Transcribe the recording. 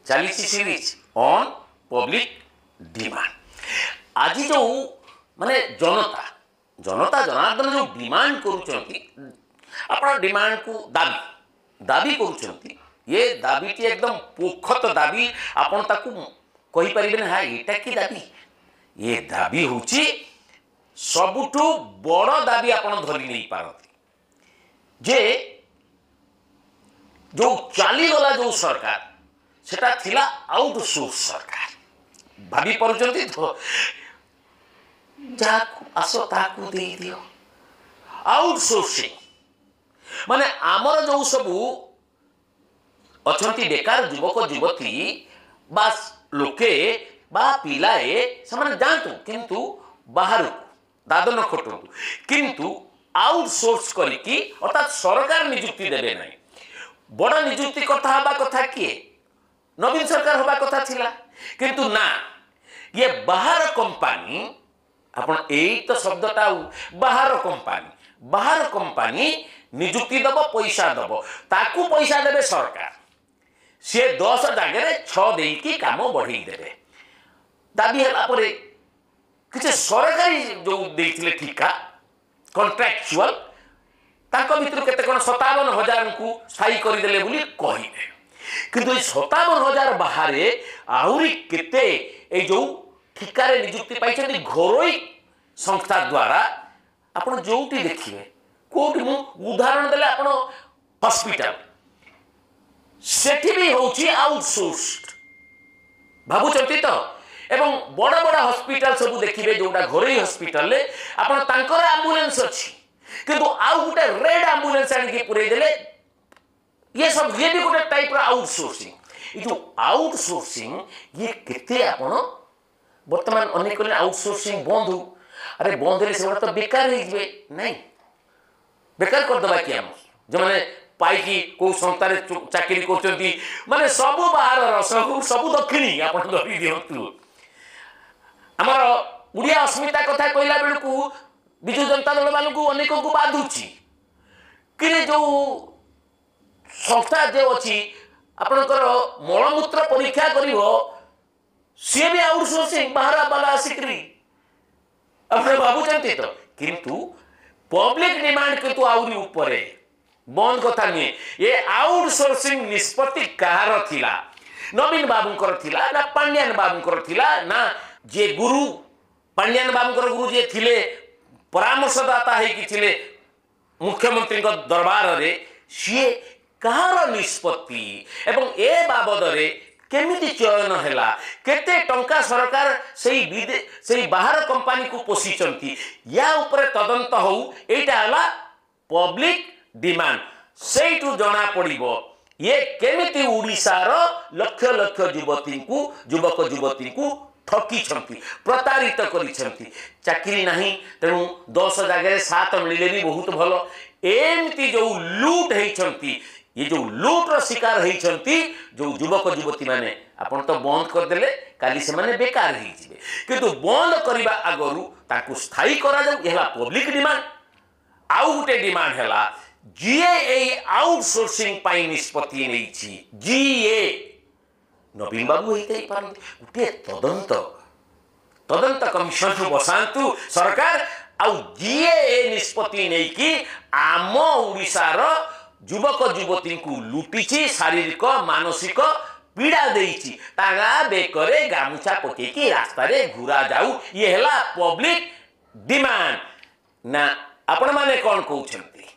चली series on public demand. आज जो माने जनता जनता जनार्दन जो डिमांड कर डिमांड को दाबी दाबी कर ये दाबी टी एकदम पोखत दाबी आपण ताकू कहि परिबे ना एटा की दाबी ये दाबी होची सबुठु बड़ दाबी आपण धरि नहीं पारती जे जो चली गला जो सरकार सेटा थिला आउटसोर्स सरकार भाभी परुचंती तो जाकू आसो ताकू दे दियो आउटसोर्सिंग माने आमर जो सबू अछंती बेकार युवक युवती बास लोके बा पिलाए समान जानतु किंतु बाहर दादन खटु किंतु आउटसोर्स करिकी अर्थात सरकार नियुक्ति देबे नहीं बड़ नियुक्ति कथा किए नवीन सरकार हवा कथा थिला किंतु ना ये बाहर कंपनी आपण एई तो शब्दटा बाहर कंपनी नियुक्ति दब पैसा दब ताकू पैसा देबे सरकार सी 10 जगह 6 देकी काम बढ़ी देबे दाबी हला परे किछ सरकारी जो देथिले ठिका कॉन्ट्रैक्चुअल ताको भितर केते कोन 57,000 को स्थायी करि देले बोली कहिबे किंतु 57,000 बाहरे आउरी केते ए जो ठिकारे नियुक्ति पाइछन घरोई संस्था द्वारा आपण जोटी देखिबे कोटी मु उदाहरण देले आपण हॉस्पिटल सेठी भी होची आउटसोर्स्ड भाबु चंती तो एवं बड़ा बड़ा हॉस्पिटल सब देखिबे जोटा घरोई हॉस्पिटल ले आपण तांकर एम्बुलेंस अछि किंतु आउ गुटे रेड एम्बुलेंस आनि के पुरे देले ये सब ये भी गोटे टाइप रा आउटसोर्सिंग ये जो आउटसोर्सिंग ये केते आपण वर्तमान अनेक आउटसोर्सिंग बंद हो अरे बंद रे से तो बेकार ही जे नहीं बेकार कर दबा कि हम जो माने पाई की को संस्था रे चाकरी करचंती माने सब बाहर रसहु सब दक्षिणी आपण धरि दियंतु हमर उड़िया अस्मिता कथा कहला बेल को बिजु जनता दल मान को अनेक को बाधुची कि जो संस्था जो अच्छी आपणकर मलमूत्र परीक्षा करिवो सी भी आउटसोर्सिंग बाहर वाला आसिकरी अपने बाबू जानते तो किंतु पब्लिक डिमांड किंतु आउरी ऊपरे बंद कथा नहीं ये आउटसोर्सिंग निष्पत्ति कहार थिला नवीन बाबूंकर थिला ना पांड्यान बाबूंकर थिला ना जे गुरु पांड्यान बाबूंकर गुरु जे थिले परामर्शदाता है कि थिले मुख्यमंत्री को दरबार रे सी कहार निष्पत्ति एवं ए बाबद रे केमिति चयन हैला केते टंका सरकार सेही बाहर कंपनी को पोषिचंती या ऊपर तदंत हो एटा हला पब्लिक डिमांड सेठू जना पड़िबो ये केमिति ओडिसा रो लक्ष लक्ष युवक युवती को ठकी प्रतारित करी चाकरी नहीं तेणु 10 जगह 7 मिले भी बहुत भल एमती जो लूट होती ये जो लूट्र शिकार होती जो युवक युवती माने आपण तो बंद करदे काली से माने बेकार हो किंतु बंद करने आगु ताकू स्थायी करा जाऊ ये पब्लिक डिमांड आउ गोटे डिमांड है जीए आउटसोर्सिंग पाई निष्पत्ति नहीं जीए नवीन बाबू होते गोटे तदंत कमिशन बसातु सरकार आउ जीए निष्पत्ति नहीं कि आम ओडिशार युवक युवती को लुटिची शारीरिक मानसिक पीड़ा देइची तागा बेकरे गामुछा पकेकी रास्ता रे घुरा जाऊ ये हला पब्लिक डिमांड ना आपण माने कोन कहउछंती।